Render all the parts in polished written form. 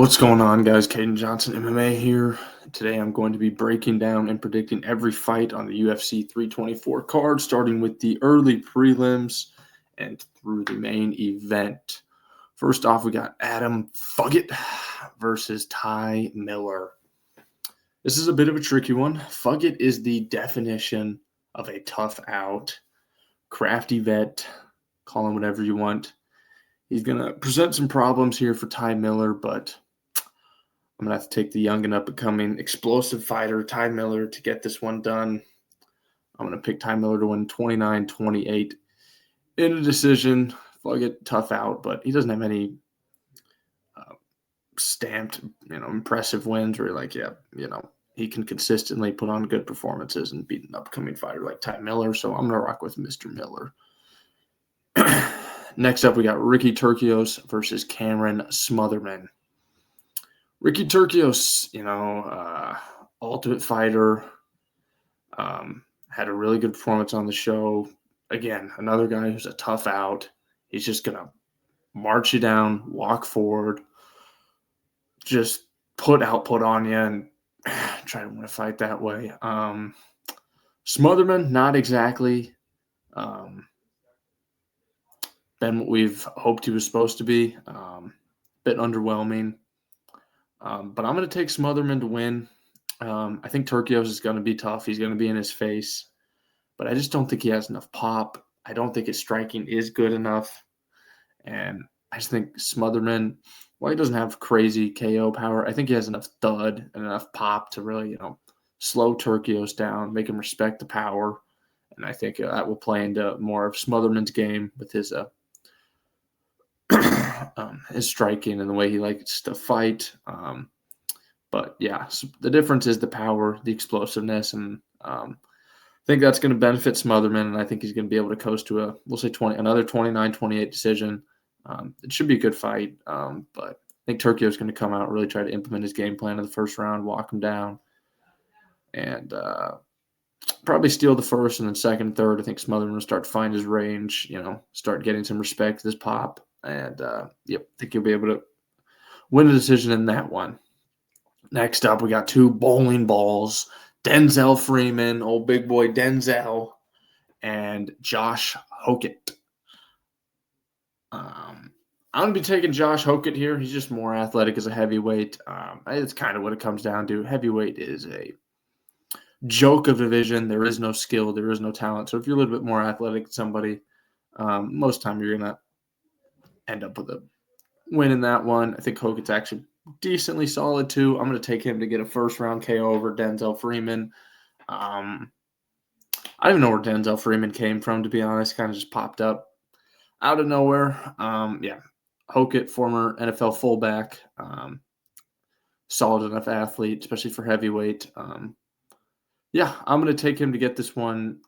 What's going on, guys? Caden Johnson, MMA here. Today I'm going to be breaking down and predicting every fight on the UFC 324 card, starting with the early prelims and through the main event. First off, we got Adam Fuggett versus Ty Miller. This is a bit of a tricky one. Fuggett is the definition of a tough out, crafty vet, call him whatever you want. He's going to present some problems here for Ty Miller, but I'm going to have to take the young and up-and-coming explosive fighter, Ty Miller, to get this one done. I'm going to pick Ty Miller to win 29-28 in a decision. Fuggett, tough out, but he doesn't have any stamped, impressive wins where you're like, he can consistently put on good performances and beat an upcoming fighter like Ty Miller, so I'm going to rock with Mr. Miller. Next up, we got Ricky Turcios versus Cameron Smotherman. Ricky Turcios, Ultimate Fighter, had a really good performance on the show. Again, another guy who's a tough out. He's just going to march you down, walk forward, just put output on you and try to win a fight that way. Smotherman, not exactly been what we've hoped he was supposed to be. Bit underwhelming. But I'm going to take Smotherman to win. I think Turcios is going to be tough. He's going to be in his face. But I just don't think he has enough pop. I don't think his striking is good enough. And I just think Smotherman, while he doesn't have crazy KO power, I think he has enough thud and enough pop to really, slow Turcios down, make him respect the power. And I think that will play into more of Smotherman's game with his striking and the way he likes to fight. But yeah, so the difference is the power, the explosiveness, and I think that's going to benefit Smotherman, and I think he's going to be able to coast to another 29-28 decision. It should be a good fight, but I think Turcios is going to come out and really try to implement his game plan in the first round, walk him down, and probably steal the first and then second and third. I think Smotherman will start to find his range, start getting some respect with his pop. And, I think he'll be able to win a decision in that one. Next up, we got two bowling balls, Denzel Freeman, old big boy Denzel, and Josh Hokett. I'm going to be taking Josh Hokett here. He's just more athletic as a heavyweight. It's kind of what it comes down to. Heavyweight is a joke of division. There is no skill. There is no talent. So if you're a little bit more athletic than somebody, most of the time you're going to end up with a win in that one. I think Hokett's actually decently solid too. I'm going to take him to get a first-round KO over Denzel Freeman. I don't even know where Denzel Freeman came from, to be honest. Kind of just popped up out of nowhere. Hokett, former NFL fullback, solid enough athlete, especially for heavyweight. I'm going to take him to get this one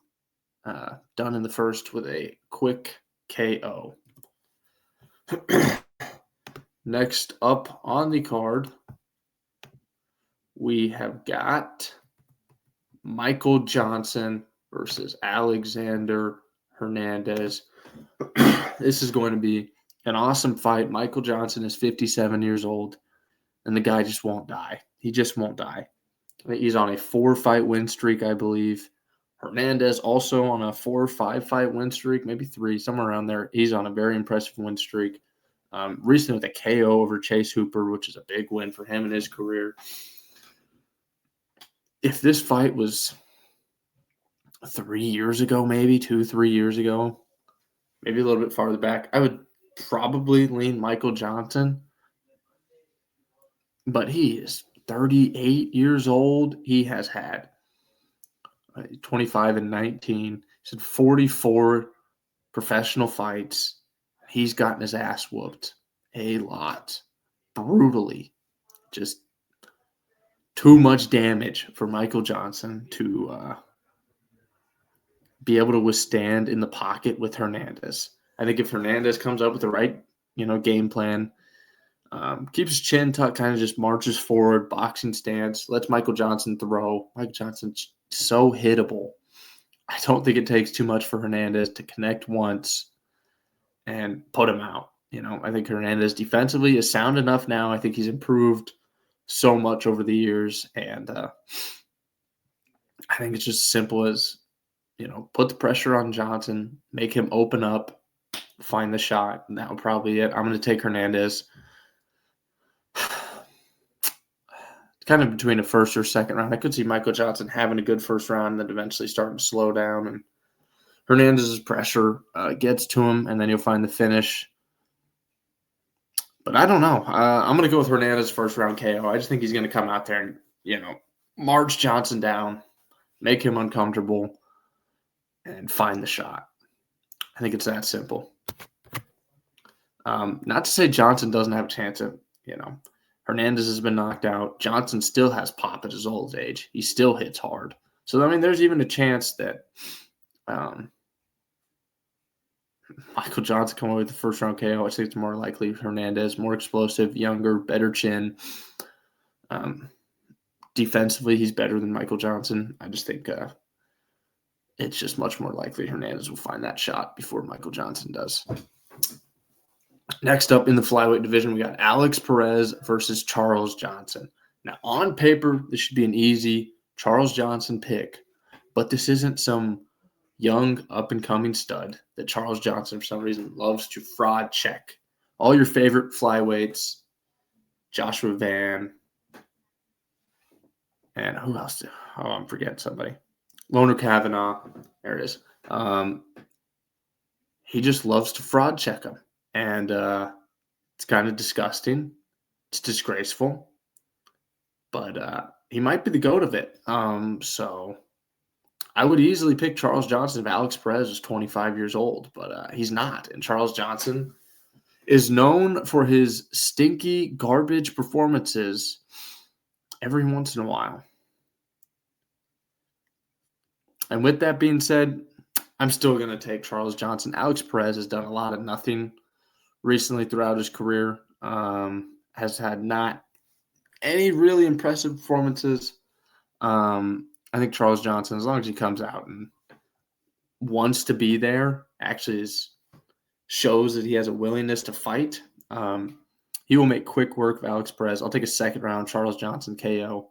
done in the first with a quick KO. Next up on the card, we have got Michael Johnson versus Alexander Hernandez. This is going to be an awesome fight. Michael Johnson is 57 years old, and the guy just won't die. He just won't die. He's on a 4-fight win streak, I believe. Hernandez also on a 4 or 5-fight win streak, maybe 3, somewhere around there. He's on a very impressive win streak. Recently with a KO over Chase Hooper, which is a big win for him in his career. If this fight was 3 years ago, maybe 2-3 years ago, maybe a little bit farther back, I would probably lean Michael Johnson. But he is 38 years old. He has had 25 and 19. He's had 44 professional fights. He's gotten his ass whooped a lot, brutally. Just too much damage for Michael Johnson to be able to withstand in the pocket with Hernandez. I think if Hernandez comes up with the right, game plan, keeps his chin tucked, kind of just marches forward, boxing stance, lets Michael Johnson throw. Michael Johnson's so hittable. I don't think it takes too much for Hernandez to connect once and put him out. I think Hernandez defensively is sound enough now. I think he's improved so much over the years. And I think it's just as simple as, put the pressure on Johnson, make him open up, find the shot, and that would probably be it. I'm going to take Hernandez. Kind of between a first or second round. I could see Michael Johnson having a good first round and then eventually starting to slow down. And Hernandez's pressure gets to him, and then he'll find the finish. But I don't know. I'm going to go with Hernandez first round KO. I just think he's going to come out there and, march Johnson down, make him uncomfortable, and find the shot. I think it's that simple. Not to say Johnson doesn't have a chance of, Hernandez has been knocked out. Johnson still has pop at his old age. He still hits hard. So, there's even a chance that Michael Johnson come away with the first round KO. I think it's more likely Hernandez, more explosive, younger, better chin. Defensively, he's better than Michael Johnson. I just think it's just much more likely Hernandez will find that shot before Michael Johnson does. Next up in the flyweight division, we got Alex Perez versus Charles Johnson. Now, on paper, this should be an easy Charles Johnson pick, but this isn't some young, up-and-coming stud that Charles Johnson, for some reason, loves to fraud check. All your favorite flyweights, Joshua Van, and who else? I'm forgetting somebody. Loner Kavanaugh. There it is. He just loves to fraud check him. And it's kind of disgusting. It's disgraceful. But he might be the GOAT of it. So I would easily pick Charles Johnson if Alex Perez is 25 years old. But he's not. And Charles Johnson is known for his stinky, garbage performances every once in a while. And with that being said, I'm still going to take Charles Johnson. Alex Perez has done a lot of nothing recently throughout his career, has had not any really impressive performances. I think Charles Johnson, as long as he comes out and wants to be there, actually shows that he has a willingness to fight, he will make quick work of Alex Perez. I'll take a second round Charles Johnson KO.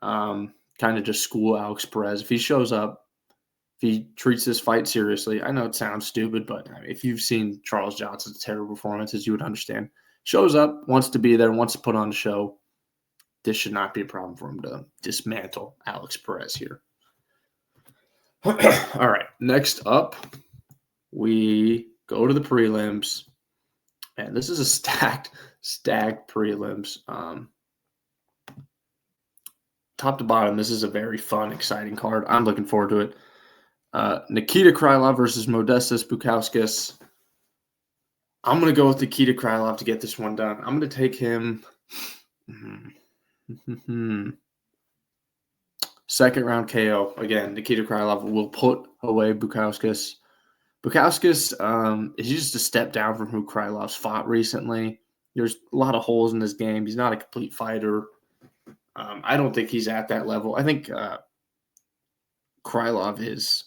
Kind of just school Alex Perez. If he shows up, if he treats this fight seriously, I know it sounds stupid, but if you've seen Charles Johnson's terrible performances, you would understand. Shows up, wants to be there, wants to put on a show. This should not be a problem for him to dismantle Alex Perez here. All right, next up, we go to the prelims. And this is a stacked prelims. Top to bottom, this is a very fun, exciting card. I'm looking forward to it. Nikita Krylov versus Modestas Bukauskas. I'm going to go with Nikita Krylov to get this one done. I'm going to take him second round KO. Again, Nikita Krylov will put away Bukauskas. Bukauskas is just a step down from who Krylov's fought recently. There's a lot of holes in his game. He's not a complete fighter. I don't think he's at that level. I think Krylov is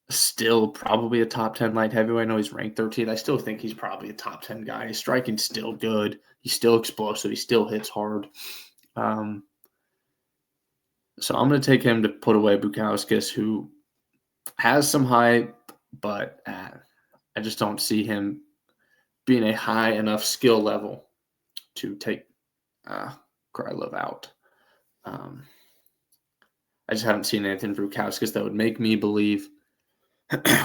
still probably a top 10 light heavyweight. I know he's ranked 13th. I still think he's probably a top 10 guy. His striking's still good. He's still explosive. He still hits hard. So I'm going to take him to put away Bukauskas, who has some hype, but I just don't see him being a high enough skill level to take Krylov out. I just haven't seen anything from Bukauskas that would make me believe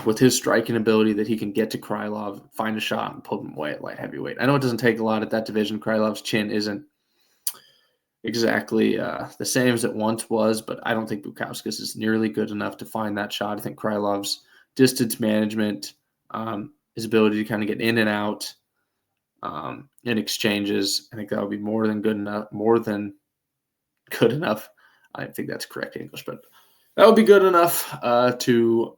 with his striking ability that he can get to Krylov, find a shot, and put him away at light heavyweight. I know it doesn't take a lot at that division. Krylov's chin isn't exactly the same as it once was, but I don't think Bukauskas is nearly good enough to find that shot. I think Krylov's distance management, his ability to kind of get in and out in exchanges, I think that would be more than good enough. I don't think that's correct English, but that would be good enough to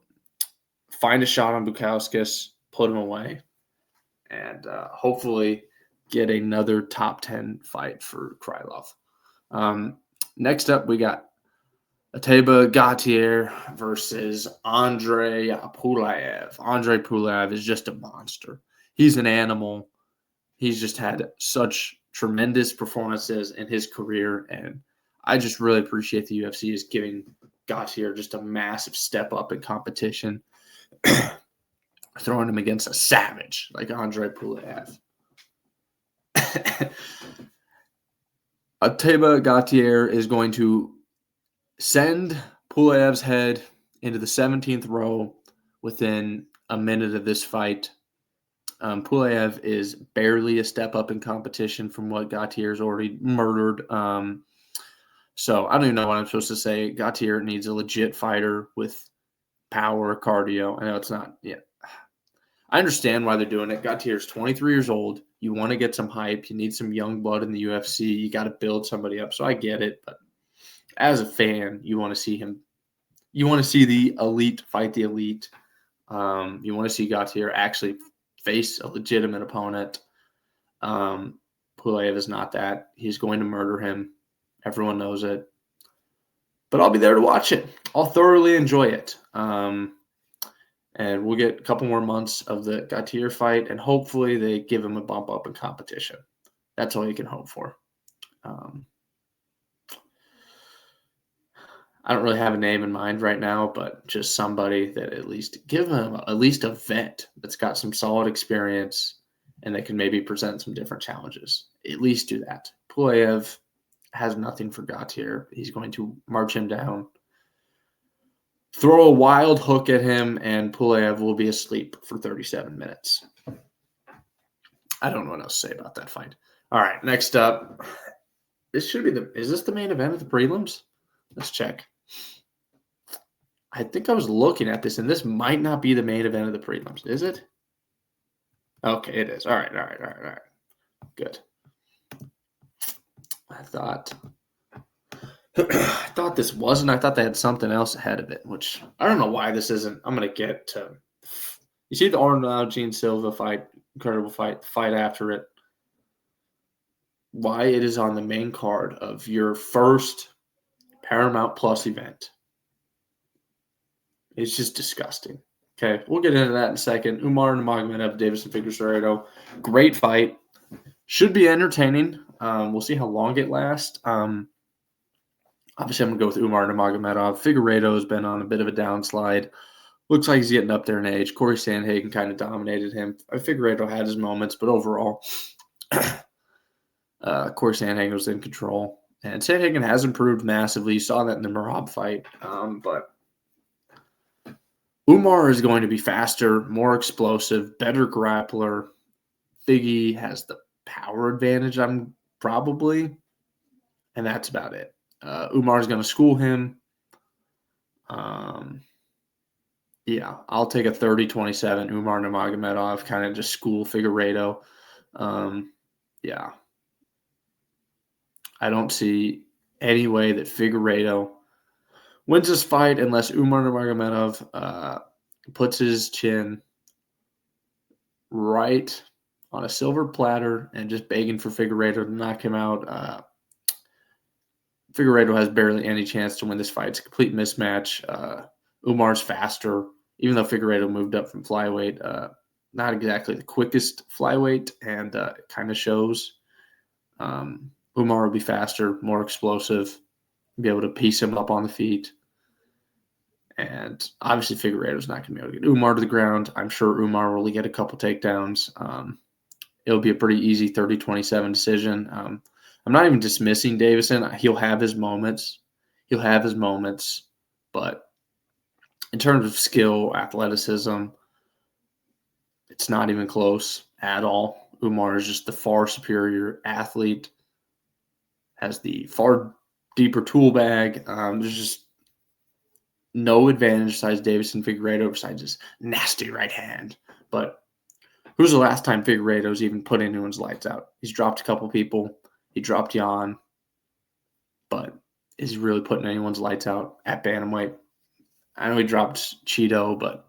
find a shot on Bukauskas, put him away, and hopefully get another top 10 fight for Krylov. Next up, we got Ateba Gaethje versus Andre Pulaev. Andre Pulaev is just a monster. He's an animal. He's just had such tremendous performances in his career, and I just really appreciate the UFC is giving Gaethje just a massive step up in competition, throwing him against a savage like Andre Pimblett. Ateba Gauthier is going to send Pulleyev's head into the 17th row within a minute of this fight. Puleyev is barely a step up in competition from what Gautier's already murdered. So I don't even know what I'm supposed to say. Gauthier needs a legit fighter with power, cardio. I know it's not yet. I understand why they're doing it. Gautier's 23 years old. You want to get some hype. You need some young blood in the UFC. You got to build somebody up. So I get it. But as a fan, you want to see him. You want to see the elite fight the elite. You want to see Gauthier actually face a legitimate opponent. Puleyev is not that. He's going to murder him. Everyone knows it. But I'll be there to watch it. I'll thoroughly enjoy it. And we'll get a couple more months of the Gauthier fight, and hopefully they give him a bump up in competition. That's all you can hope for. I don't really have a name in mind right now, but just somebody that at least give him at least a vet that's got some solid experience and that can maybe present some different challenges. At least do that. Puleyev has nothing for Gauthier. He's going to march him down, throw a wild hook at him, and Puleyev will be asleep for 37 minutes. I don't know what else to say about that fight. All right, next up. This should be is this the main event of the prelims? Let's check. I think I was looking at this, and this might not be the main event of the prelims. Is it? Okay, it is. All right. Good. I thought this wasn't. I thought they had something else ahead of it, which I don't know why this isn't. I'm going to get to. You see the Arnold Gene Silva fight, incredible fight, the fight after it. Why it is on the main card of your first Paramount Plus event. It's just disgusting. Okay, we'll get into that in a second. Umar Nurmagomedov, Deiveson Figueiredo. Great fight. Should be entertaining. We'll see how long it lasts. Obviously, I'm going to go with Umar Nurmagomedov. Figueiredo has been on a bit of a downslide. Looks like he's getting up there in age. Corey Sandhagen kind of dominated him. Figueiredo had his moments, but overall, Corey Sandhagen was in control. And Sandhagen has improved massively. You saw that in the Merab fight. But Umar is going to be faster, more explosive, better grappler. Figgy has the power advantage, probably. And that's about it. Umar is going to school him. Yeah, I'll take a 30-27 Umar Nurmagomedov, kind of just school Figueiredo. Yeah. I don't see any way that Figueiredo wins this fight unless Umar Nurmagomedov puts his chin right on a silver platter and just begging for Figueiredo to knock him out. Figueiredo has barely any chance to win this fight. It's a complete mismatch. Umar's faster, even though Figueiredo moved up from flyweight. Not exactly the quickest flyweight, and it kind of shows. Umar will be faster, more explosive, be able to piece him up on the feet. And obviously Figueiredo's not going to be able to get Umar to the ground. I'm sure Umar will get a couple takedowns. It'll be a pretty easy 30-27 decision. I'm not even dismissing Deiveson. He'll have his moments. But in terms of skill, athleticism, it's not even close at all. Umar is just the far superior athlete, has the far deeper tool bag. There's just no advantage besides Deiveson Figueiredo besides his nasty right hand. But who's the last time Figueiredo's even put anyone's lights out? He's dropped a couple people. He dropped Jan. But is he really putting anyone's lights out at bantamweight? I know he dropped Cheeto, but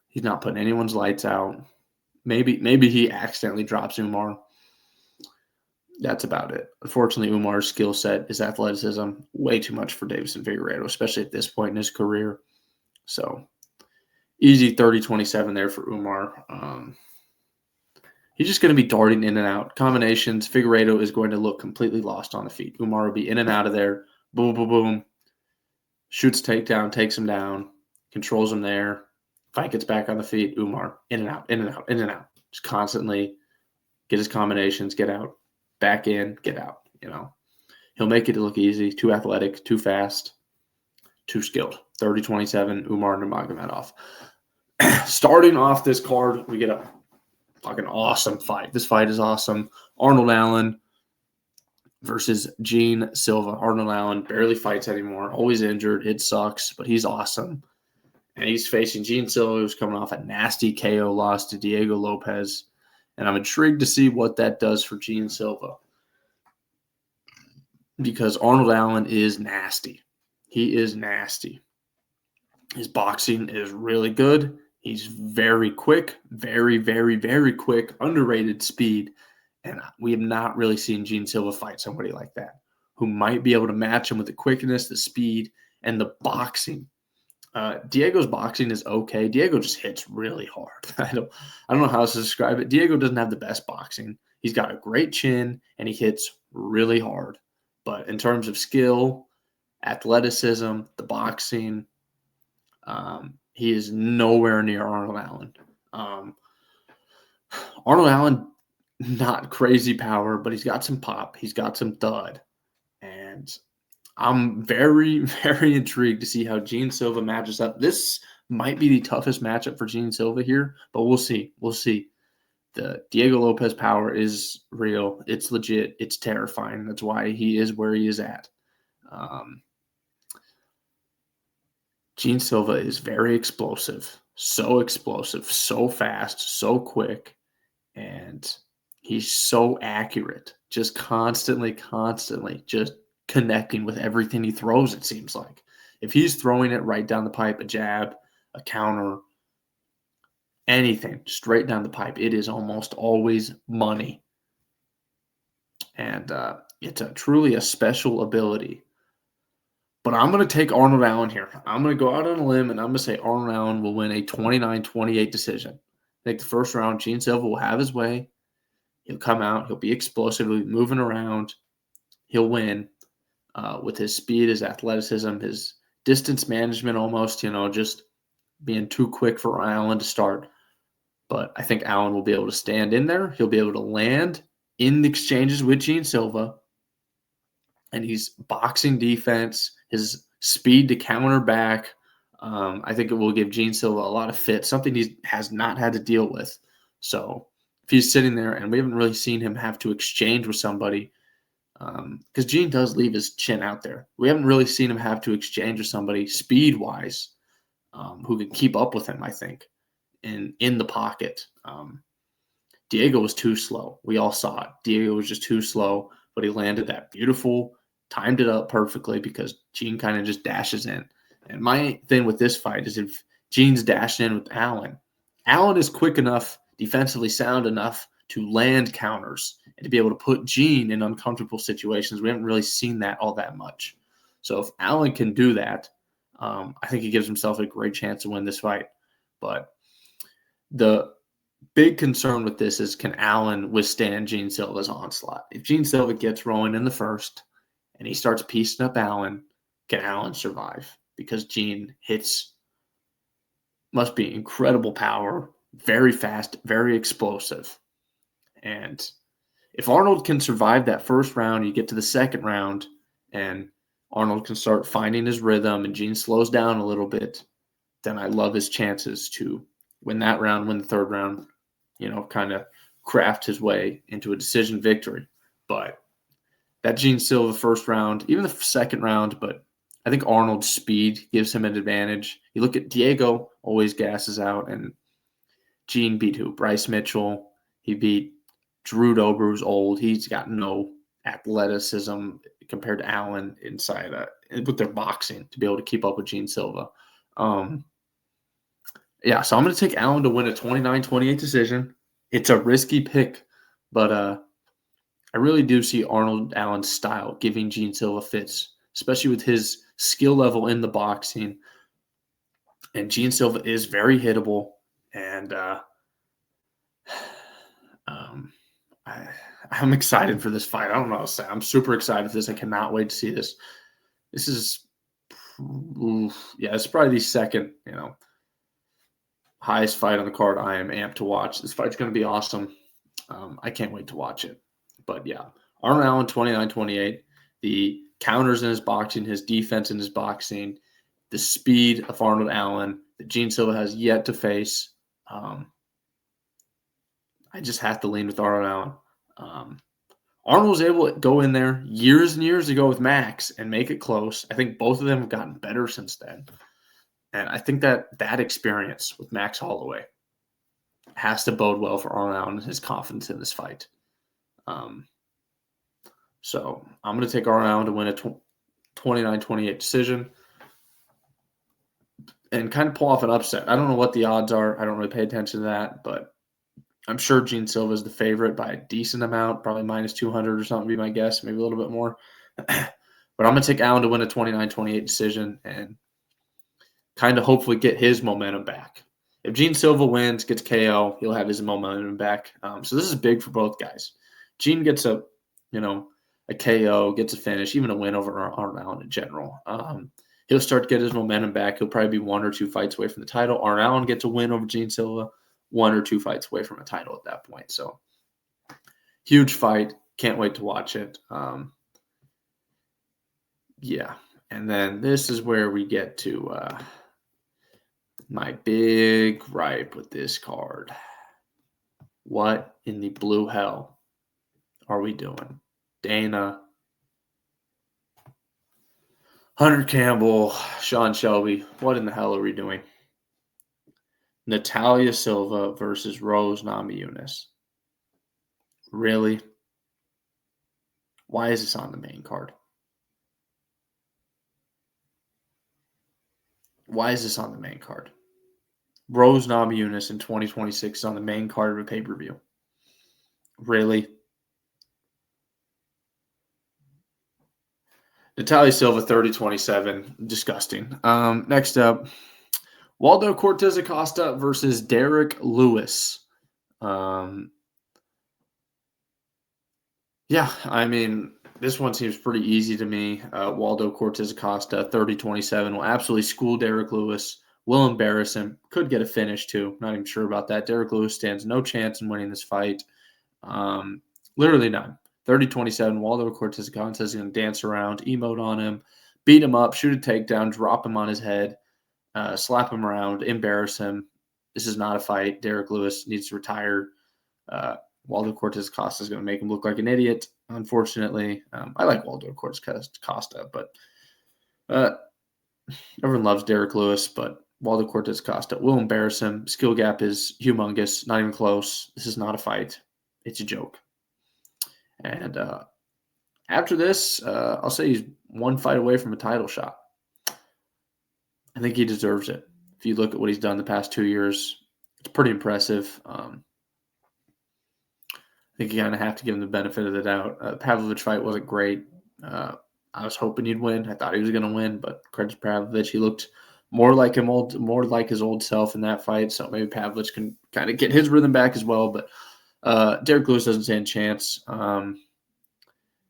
he's not putting anyone's lights out. Maybe he accidentally drops Umar. That's about it. Unfortunately, Umar's skill set, his athleticism, way too much for Deiveson Figueiredo, especially at this point in his career. So, easy 30-27 there for Umar. he's just going to be darting in and out. Combinations, Figueiredo is going to look completely lost on the feet. Umar will be in and out of there. Boom, boom, boom. Shoots takedown, takes him down, controls him there. Fight gets back on the feet. Umar, in and out, in and out, in and out. Just constantly get his combinations, get out, back in, get out. He'll make it look easy. Too athletic, too fast, too skilled. 30-27, Umar Nurmagomedov. Starting off this card, we get a fucking awesome fight. This fight is awesome. Arnold Allen versus Gene Silva. Arnold Allen barely fights anymore. Always injured. It sucks, but he's awesome. And he's facing Gene Silva, who's coming off a nasty KO loss to Diego Lopez. And I'm intrigued to see what that does for Gene Silva, because Arnold Allen is nasty. He is nasty. His boxing is really good. He's very quick, very, very, very quick, underrated speed. And we have not really seen Gene Silva fight somebody like that, who might be able to match him with the quickness, the speed, and the boxing. Diego's boxing is okay. Diego just hits really hard. I don't know how else to describe it. Diego doesn't have the best boxing. He's got a great chin, and he hits really hard. But in terms of skill, athleticism, the boxing, he is nowhere near Arnold Allen. Arnold Allen, not crazy power, but he's got some pop. He's got some thud. And I'm very, very intrigued to see how Gene Silva matches up. This might be the toughest matchup for Gene Silva here, but we'll see. We'll see. The Diego Lopez power is real. It's legit. It's terrifying. That's why he is where he is at. Gene Silva is very explosive, so fast, so quick, and he's so accurate, just constantly just connecting with everything he throws, it seems like. If he's throwing it right down the pipe, a jab, a counter, anything straight down the pipe, it is almost always money. And it's truly a special ability. But I'm going to take Arnold Allen here. I'm going to go out on a limb, and I'm going to say Arnold Allen will win a 29-28 decision. I think the first round, Gene Silva will have his way. He'll come out. He'll be explosive. He'll be moving around. He'll win with his speed, his athleticism, his distance management almost, just being too quick for Allen to start. But I think Allen will be able to stand in there. He'll be able to land in the exchanges with Gene Silva. And he's boxing defense, his speed to counter back. I think it will give Gene Silva a lot of fit, something he has not had to deal with. So if he's sitting there, and we haven't really seen him have to exchange with somebody, because Gene does leave his chin out there. We haven't really seen him have to exchange with somebody speed-wise who can keep up with him, I think, in the pocket. Diego was too slow. We all saw it. Diego was just too slow, but he landed that beautiful, timed it up perfectly because Gene kind of just dashes in. And my thing with this fight is if Gene's dashing in with Allen is quick enough, defensively sound enough to land counters and to be able to put Gene in uncomfortable situations. We haven't really seen that all that much. So if Allen can do that, I think he gives himself a great chance to win this fight. But the big concern with this is, can Allen withstand Gene Silva's onslaught? If Gene Silva gets rolling in the first and he starts piecing up Allen, can Allen survive? Because Gene must be incredible power, very fast, very explosive. And if Arnold can survive that first round, you get to the second round, and Arnold can start finding his rhythm and Gene slows down a little bit, then I love his chances to win that round, win the third round, kind of craft his way into a decision victory. But that Gene Silva first round, even the second round, but I think Arnold's speed gives him an advantage. You look at Diego, always gasses out, and Gene beat who? Bryce Mitchell. He beat Drew Dober, who's old. He's got no athleticism compared to Allen inside with their boxing to be able to keep up with Gene Silva. Yeah, so I'm going to take Allen to win a 29-28 decision. It's a risky pick, but I really do see Arnold Allen's style giving Gene Silva fits, especially with his skill level in the boxing. And Gene Silva is very hittable, and I'm excited for this fight. I don't know what to say. I'm super excited for this. I cannot wait to see this. This is, it's probably the second, highest fight on the card I am amped to watch. This fight's going to be awesome. I can't wait to watch it. But yeah, Arnold Allen 29-28. The counters in his boxing, his defense in his boxing, the speed of Arnold Allen that Gene Silva has yet to face. I just have to lean with Arnold Allen. Arnold was able to go in there years and years ago with Max and make it close. I think both of them have gotten better since then. And I think that experience with Max Holloway has to bode well for Arnold Allen and his confidence in this fight. So I'm going to take Arnold Allen to win a 29-28 decision and kind of pull off an upset. I don't know what the odds are. I don't really pay attention to that, but I'm sure Gene Silva is the favorite by a decent amount, probably minus 200 or something, be my guess, maybe a little bit more. But I'm going to take Allen to win a 29-28 decision and kind of hopefully get his momentum back. If Gene Silva wins, gets KO, he'll have his momentum back. So this is big for both guys. Gene gets a KO, gets a finish, even a win over Arnold Allen in general. He'll start to get his momentum back. He'll probably be 1 or 2 fights away from the title. Arnold Allen gets a win over Gene Silva, 1 or 2 fights away from a title at that point. So huge fight. Can't wait to watch it. And then this is where we get to my big gripe with this card. What in the blue hell are we doing? Dana, Hunter Campbell, Sean Shelby, what in the hell are we doing? Natalia Silva versus Rose Namajunas. Really? Why is this on the main card? Why is this on the main card? Rose Namajunas in 2026 is on the main card of a pay-per-view. Really? Natalia Silva, 30-27. Disgusting. Next up, Waldo Cortez Acosta versus Derek Lewis. This one seems pretty easy to me. Waldo Cortez Acosta, 30-27, will absolutely school Derek Lewis, will embarrass him, could get a finish too. Not even sure about that. Derek Lewis stands no chance in winning this fight. Literally none. 30-27, Waldo Cortez Acosta is going to dance around, emote on him, beat him up, shoot a takedown, drop him on his head, slap him around, embarrass him. This is not a fight. Derek Lewis needs to retire. Waldo Cortez Acosta is going to make him look like an idiot, unfortunately. I like Waldo Cortez Acosta, but everyone loves Derek Lewis, but Waldo Cortez Acosta will embarrass him. Skill gap is humongous, not even close. This is not a fight. It's a joke. And after this, I'll say he's 1 fight away from a title shot. I think he deserves it. If you look at what he's done the past 2 years, it's pretty impressive. I think you kind of have to give him the benefit of the doubt. Pavlovich fight wasn't great. I was hoping he'd win. I thought he was going to win, but credit to Pavlovich. He looked more like his old self in that fight. So maybe Pavlovich can kind of get his rhythm back as well. But Derek Lewis doesn't stand a chance.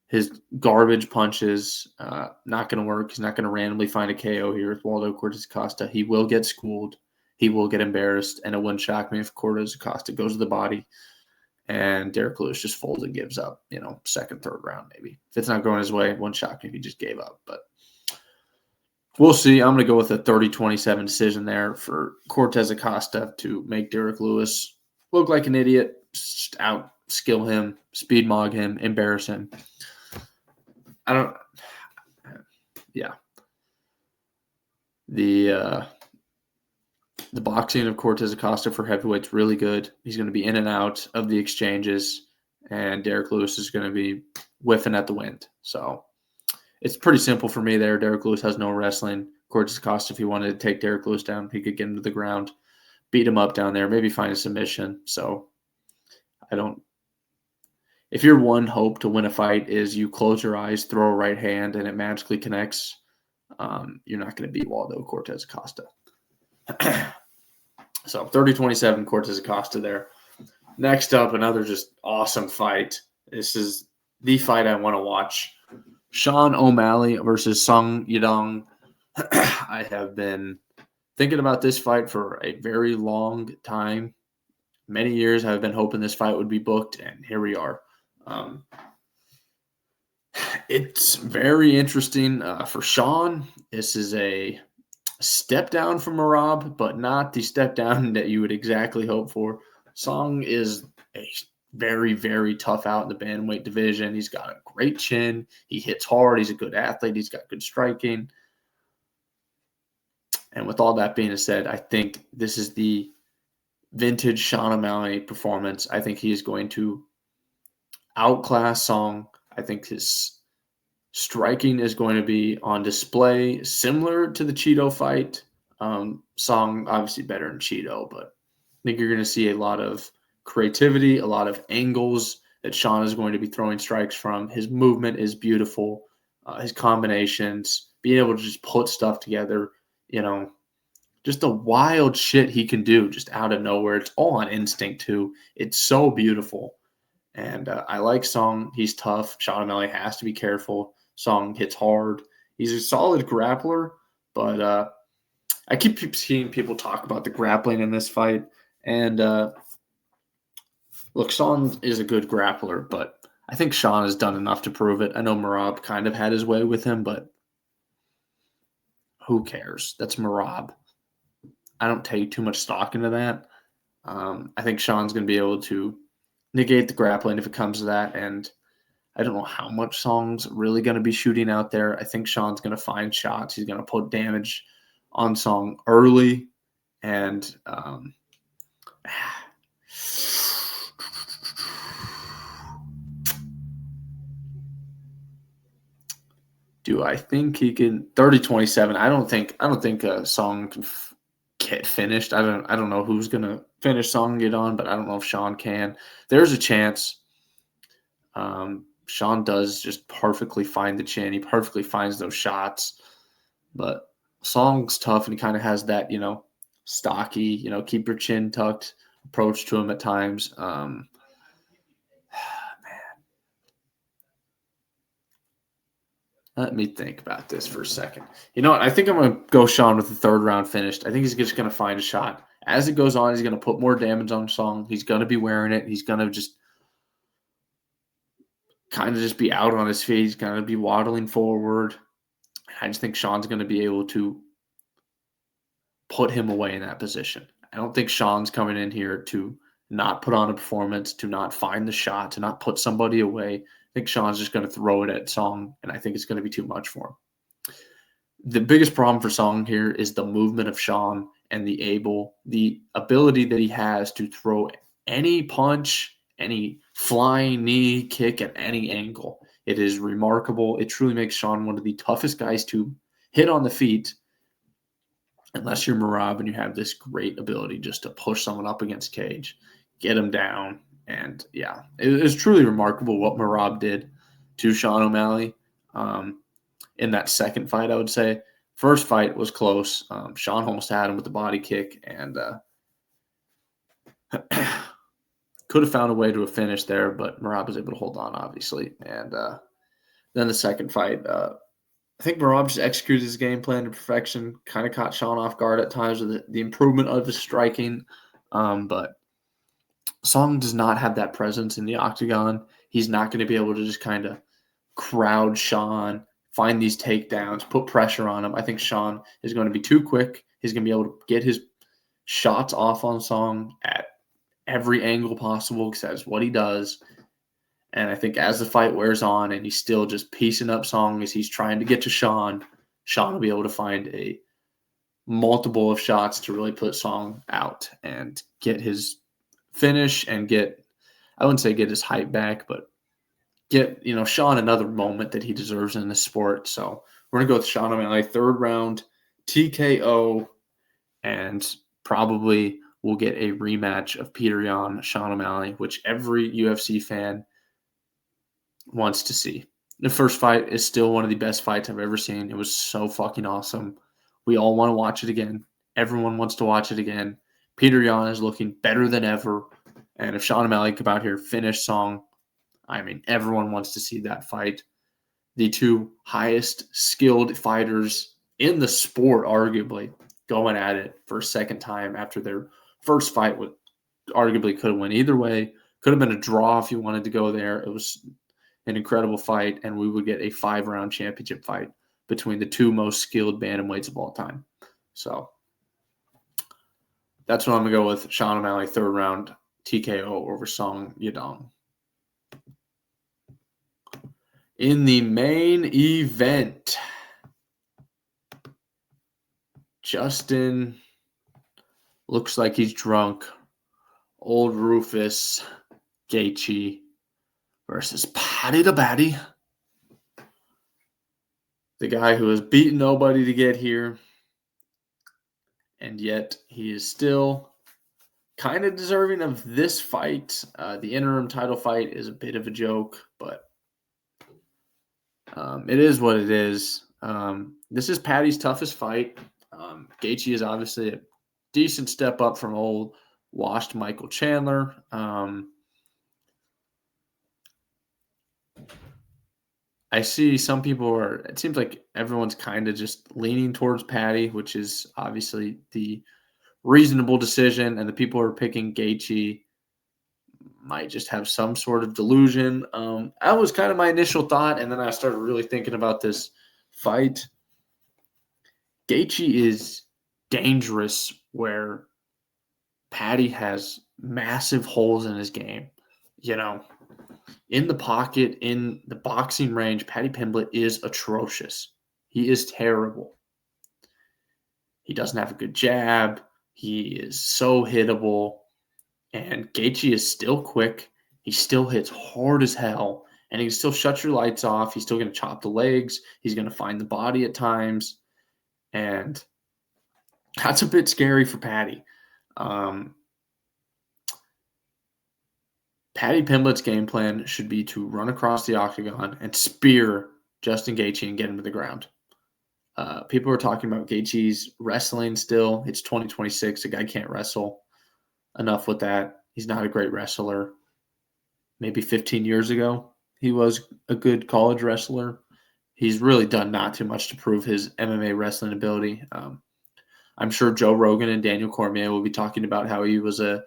His garbage punches not going to work. He's not going to randomly find a KO here with Waldo Cortez Acosta. He will get schooled. He will get embarrassed, and it wouldn't shock me if Cortez Acosta goes to the body and Derek Lewis just folds and gives up, second, third round maybe. If it's not going his way, it wouldn't shock me if he just gave up. But we'll see. I'm going to go with a 30-27 decision there for Cortez Acosta to make Derek Lewis look like an idiot, just out-skill him, speed mog him, embarrass him. The boxing of Cortez Acosta for heavyweight's really good. He's going to be in and out of the exchanges, and Derek Lewis is going to be whiffing at the wind. So it's pretty simple for me there. Derek Lewis has no wrestling. Cortez Acosta, if he wanted to take Derek Lewis down, he could get him to the ground, beat him up down there, maybe find a submission. So if your one hope to win a fight is you close your eyes, throw a right hand, and it magically connects, you're not going to beat Waldo Cortez Acosta. So 30-27 Cortez Acosta there. Next up, another just awesome fight. This is the fight I want to watch. Sean O'Malley versus Sung Yadong. I have been thinking about this fight for a very long time. Many years I've been hoping this fight would be booked, and here we are. It's very interesting for Sean. This is a step down from Marab, but not the step down that you would exactly hope for. Song is a very, very tough out in the bantamweight division. He's got a great chin. He hits hard. He's a good athlete. He's got good striking. And with all that being said, I think this is the vintage Sean O'Malley performance. I think he is going to outclass Song. I think his striking is going to be on display, similar to the Cheeto fight. Song, obviously better than Cheeto, but I think you're going to see a lot of creativity, a lot of angles that Sean is going to be throwing strikes from. His movement is beautiful. His combinations, being able to just put stuff together, just the wild shit he can do just out of nowhere. It's all on instinct, too. It's so beautiful. And I like Song. He's tough. Sean O'Malley has to be careful. Song hits hard. He's a solid grappler, but I keep seeing people talk about the grappling in this fight. And look, Song is a good grappler, but I think Sean has done enough to prove it. I know Marab kind of had his way with him, but who cares? That's Marab. I don't take too much stock into that. I think Sean's going to be able to negate the grappling if it comes to that. And I don't know how much Song's really going to be shooting out there. I think Sean's going to find shots. He's going to put damage on Song early. And do I think he can 30-27? I don't think Song can get finished. I don't know who's going to finish Song and get on, but I don't know if Sean can. There's a chance. Sean does just perfectly find the chin. He perfectly finds those shots. But Song's tough, and he kind of has that, stocky, keep your chin tucked approach to him at times. Man. Let me think about this for a second. You know what? I think I'm going to go Sean with the third round finished. I think he's just going to find a shot. As it goes on, he's going to put more damage on Song. He's going to be wearing it. He's going to just kind of just be out on his feet. He's going to be waddling forward. I just think Sean's going to be able to put him away in that position. I don't think Sean's coming in here to not put on a performance, to not find the shot, to not put somebody away. I think Sean's just going to throw it at Song, and I think it's going to be too much for him. The biggest problem for Song here is the movement of Sean and the ability that he has to throw any punch, any flying knee kick at any angle. It is remarkable. It truly makes Sean one of the toughest guys to hit on the feet, unless you're Marab and you have this great ability just to push someone up against cage, get him down. And yeah, it was truly remarkable what Marab did to Sean O'Malley in that second fight, I would say. First fight was close. Sean almost had him with the body kick, and could have found a way to a finish there, but Marab was able to hold on, obviously. And then the second fight, I think Marab just executed his game plan to perfection, kind of caught Sean off guard at times with the improvement of his striking. But Song does not have that presence in the octagon. He's not going to be able to just kind of crowd Sean, find these takedowns, put pressure on him. I think Sean is going to be too quick. He's going to be able to get his shots off on Song at every angle possible because that's what he does. And I think as the fight wears on and he's still just piecing up Song as he's trying to get to Sean will be able to find a multiple of shots to really put Song out and get his finish and I wouldn't say get his hype back, but get, Sean another moment that he deserves in this sport. So we're going to go with Sean O'Malley, third round, TKO, and probably we'll get a rematch of Peter Yan, Sean O'Malley, which every UFC fan wants to see. The first fight is still one of the best fights I've ever seen. It was so fucking awesome. We all want to watch it again. Everyone wants to watch it again. Peter Yan is looking better than ever. And if Sean O'Malley come out here, finish Song, I mean, everyone wants to see that fight. The two highest skilled fighters in the sport, arguably, going at it for a second time after their first fight would arguably could have went either way. Could have been a draw if you wanted to go there. It was an incredible fight, and we would get a 5-round championship fight between the two most skilled bantamweights of all time. So that's what I'm going to go with. Sean O'Malley, 3rd round TKO over Song Yadong. In the main event, Justin looks like he's drunk. Old Rufus Gaethje versus Paddy the Baddy. The guy who has beaten nobody to get here. And yet he is still kind of deserving of this fight. The interim title fight is a bit of a joke, but it is what it is. This is Paddy's toughest fight. Gaethje is obviously a decent step up from old washed Michael Chandler. I see some people it seems like everyone's kind of just leaning towards Paddy, which is obviously the reasonable decision. And the people who are picking Gaethje might just have some sort of delusion. That was kind of my initial thought. And then I started really thinking about this fight. Gaethje is dangerous where Paddy has massive holes in his game. You know, in the pocket, in the boxing range, Paddy Pimblett is atrocious. He is terrible. He doesn't have a good jab. He is so hittable. And Gaethje is still quick. He still hits hard as hell. And he can still shut your lights off. He's still going to chop the legs. He's going to find the body at times. And that's a bit scary for Paddy. Paddy Pimblett's game plan should be to run across the octagon and spear Justin Gaethje and get him to the ground. People are talking about Gaethje's wrestling still. It's 2026. The guy can't wrestle. Enough with that. He's not a great wrestler. Maybe 15 years ago, he was a good college wrestler. He's really done not too much to prove his MMA wrestling ability. I'm sure Joe Rogan and Daniel Cormier will be talking about how he was a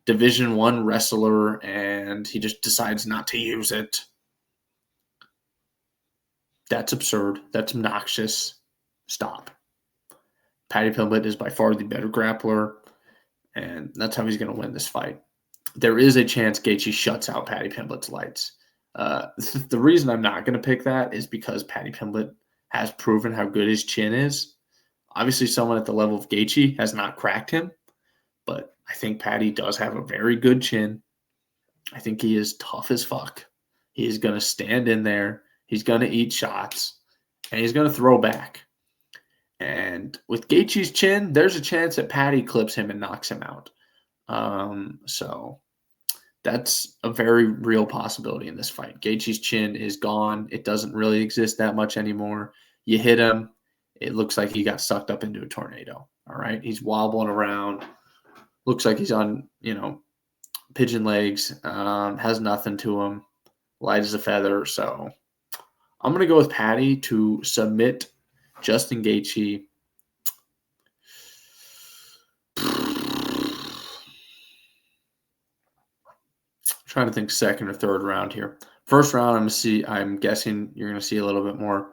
Division I wrestler and he just decides not to use it. That's absurd. That's obnoxious. Stop. Paddy Pimblett is by far the better grappler, and that's how he's going to win this fight. There is a chance Gaethje shuts out Paddy Pimblett's lights. The reason I'm not going to pick that is because Paddy Pimblett has proven how good his chin is. Obviously, someone at the level of Gaethje has not cracked him, but I think Paddy does have a very good chin. I think he is tough as fuck. He's going to stand in there. He's going to eat shots, and he's going to throw back. And with Gaethje's chin, there's a chance that Paddy clips him and knocks him out. So that's a very real possibility in this fight. Gaethje's chin is gone. It doesn't really exist that much anymore. You hit him, it looks like he got sucked up into a tornado. All right, he's wobbling around. Looks like he's on, pigeon legs. Has nothing to him. Light as a feather. So I'm going to go with Paddy to submit Justin Gaethje. Trying to think second or third round here. First round, I'm guessing you're going to see a little bit more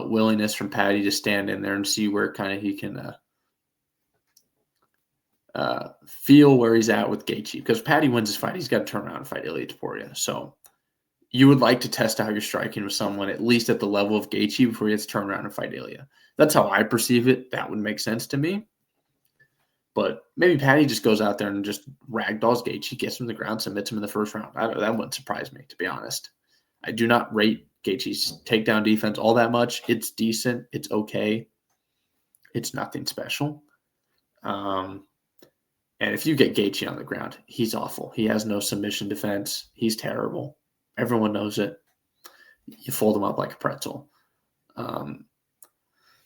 willingness from Paddy to stand in there and see where kind of he can feel where he's at with Gaethje. Because Paddy wins his fight, he's got to turn around and fight Ilia Topuria. So you would like to test out your striking with someone at least at the level of Gaethje before he has to turn around and fight Ilia. That's how I perceive it. That would make sense to me. But maybe Paddy just goes out there and just ragdolls Gaethje, gets him to the ground, submits him in the first round. That wouldn't surprise me, to be honest. I do not rate Gaethje's takedown defense all that much. It's decent. It's okay. It's nothing special. And if you get Gaethje on the ground, he's awful. He has no submission defense. He's terrible. Everyone knows it. You fold him up like a pretzel.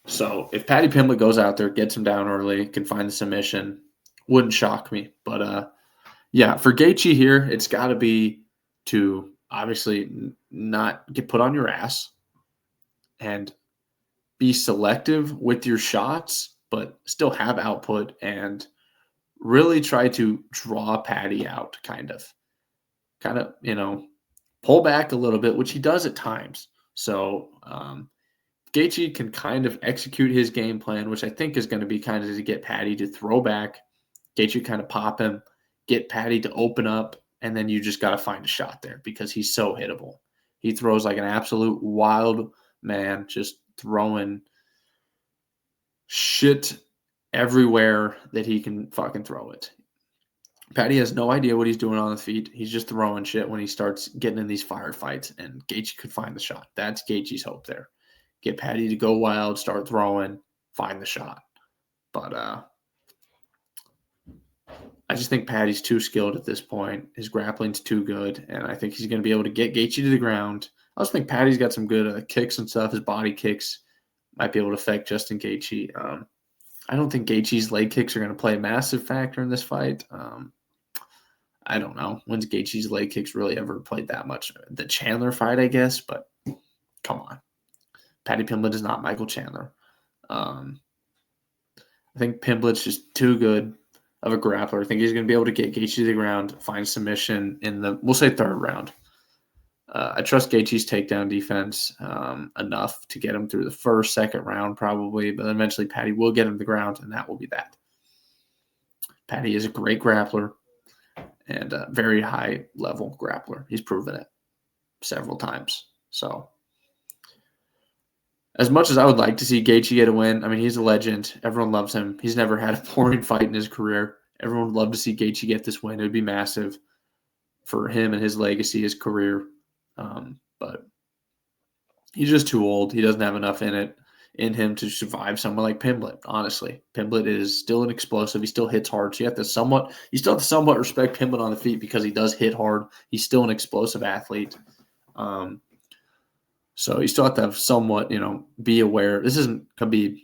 So if Paddy Pimblett goes out there, gets him down early, can find the submission, wouldn't shock me. But Yeah, for Gaethje here, it's got to be to obviously not get put on your ass and be selective with your shots, but still have output and really try to draw Patty out, pull back a little bit, which he does at times. So Gaethje can kind of execute his game plan, which I think is going to be kind of to get Patty to throw back, Gaethje kind of pop him, get Patty to open up, and then you just got to find a shot there because he's so hittable. He throws like an absolute wild man, just throwing shit everywhere that he can fucking throw it. Patty has no idea what he's doing on the feet. He's just throwing shit when he starts getting in these firefights, and Gaethje could find the shot. That's Gaethje's hope there. Get Patty to go wild, start throwing, find the shot. But I just think Patty's too skilled at this point. His grappling's too good, and I think he's going to be able to get Gaethje to the ground. I also think Patty's got some good kicks and stuff. His body kicks might be able to affect Justin Gaethje. I don't think Gaethje's leg kicks are going to play a massive factor in this fight. I don't know. When's Gaethje's leg kicks really ever played that much? The Chandler fight, I guess, but come on. Paddy Pimblett is not Michael Chandler. I think Pimblett's just too good of a grappler. I think he's going to be able to get Gaethje to the ground, find submission in the, we'll say, third round. I trust Gaethje's takedown defense enough to get him through the first, second round probably, but eventually Patty will get him to the ground, and that will be that. Patty is a great grappler and a very high-level grappler. He's proven it several times. So as much as I would like to see Gaethje get a win, I mean, he's a legend. Everyone loves him. He's never had a boring fight in his career. Everyone would love to see Gaethje get this win. It would be massive for him and his legacy, his career. But he's just too old. He doesn't have enough in him to survive someone like Pimblett, honestly. Pimblett is still an explosive. He still hits hard. So you still have to somewhat respect Pimblett on the feet because he does hit hard. He's still an explosive athlete. So you still have to have somewhat, be aware. This isn't Khabib,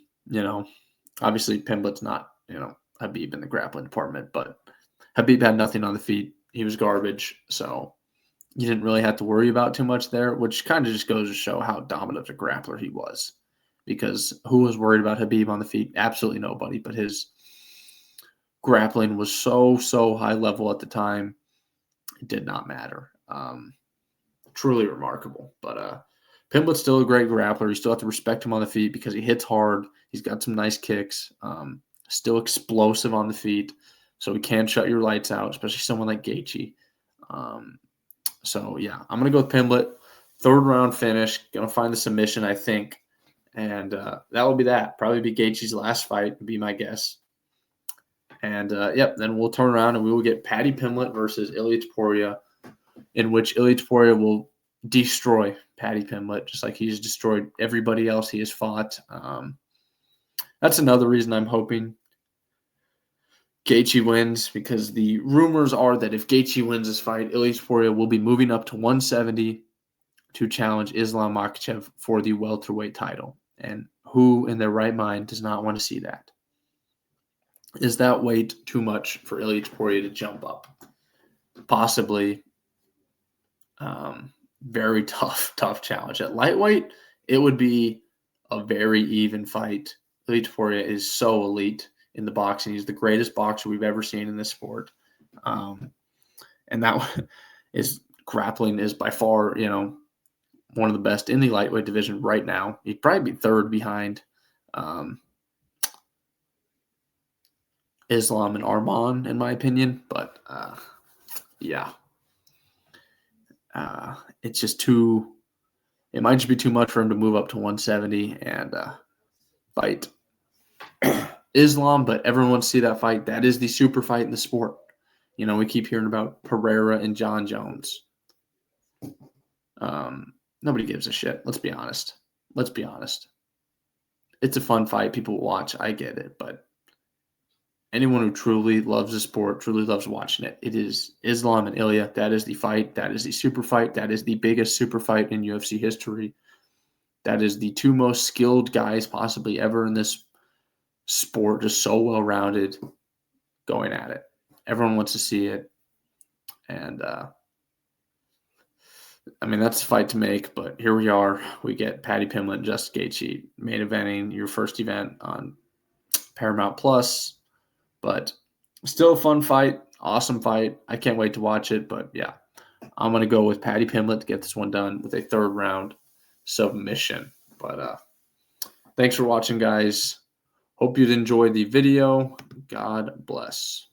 obviously Pimblett's not, Khabib in the grappling department, but Khabib had nothing on the feet. He was garbage. So you didn't really have to worry about too much there, which kind of just goes to show how dominant a grappler he was. Because who was worried about Khabib on the feet? Absolutely nobody. But his grappling was so high level at the time, it did not matter. Truly remarkable. But Pimblett's still a great grappler. You still have to respect him on the feet because he hits hard. He's got some nice kicks. Still explosive on the feet. So he can shut your lights out, especially someone like Gaethje. So, yeah, I'm going to go with Pimblett. Third round finish. Going to find the submission, I think. And that will be that. Probably be Gaethje's last fight, would be my guess. And, then we'll turn around and we will get Paddy Pimblett versus Ilia Topuria, in which Ilia Topuria will destroy Paddy Pimblett, just like he's destroyed everybody else he has fought. That's another reason I'm hoping Gaethje wins, because the rumors are that if Gaethje wins this fight, Ilia Topuria will be moving up to 170 to challenge Islam Makhachev for the welterweight title. And who in their right mind does not want to see that? Is that weight too much for Ilia Topuria to jump up? Possibly. Very tough challenge. At lightweight, it would be a very even fight. Ilia Topuria is so elite in the boxing. He's the greatest boxer we've ever seen in this sport. And that is grappling is by far, one of the best in the lightweight division right now. He'd probably be third behind Islam and Arman, in my opinion. But, it's just it might just be too much for him to move up to 170 and fight Islam, but everyone wants to see that fight. That is the super fight in the sport. We keep hearing about Pereira and John Jones. Nobody gives a shit. Let's be honest. It's a fun fight. People watch. I get it. But anyone who truly loves the sport, truly loves watching it, it is Islam and Ilia. That is the fight. That is the super fight. That is the biggest super fight in UFC history. That is the two most skilled guys possibly ever in this sport. Just so well-rounded going at it. Everyone wants to see it. And I mean, that's a fight to make, but here we are. We get Paddy Pimblett and Justin Gaethje main eventing your first event on Paramount Plus. But still a fun fight, awesome fight. I can't wait to watch it. But yeah, I'm going to go with Paddy Pimblett to get this one done with a third round submission. But thanks for watching, guys. Hope you'd enjoy the video. God bless.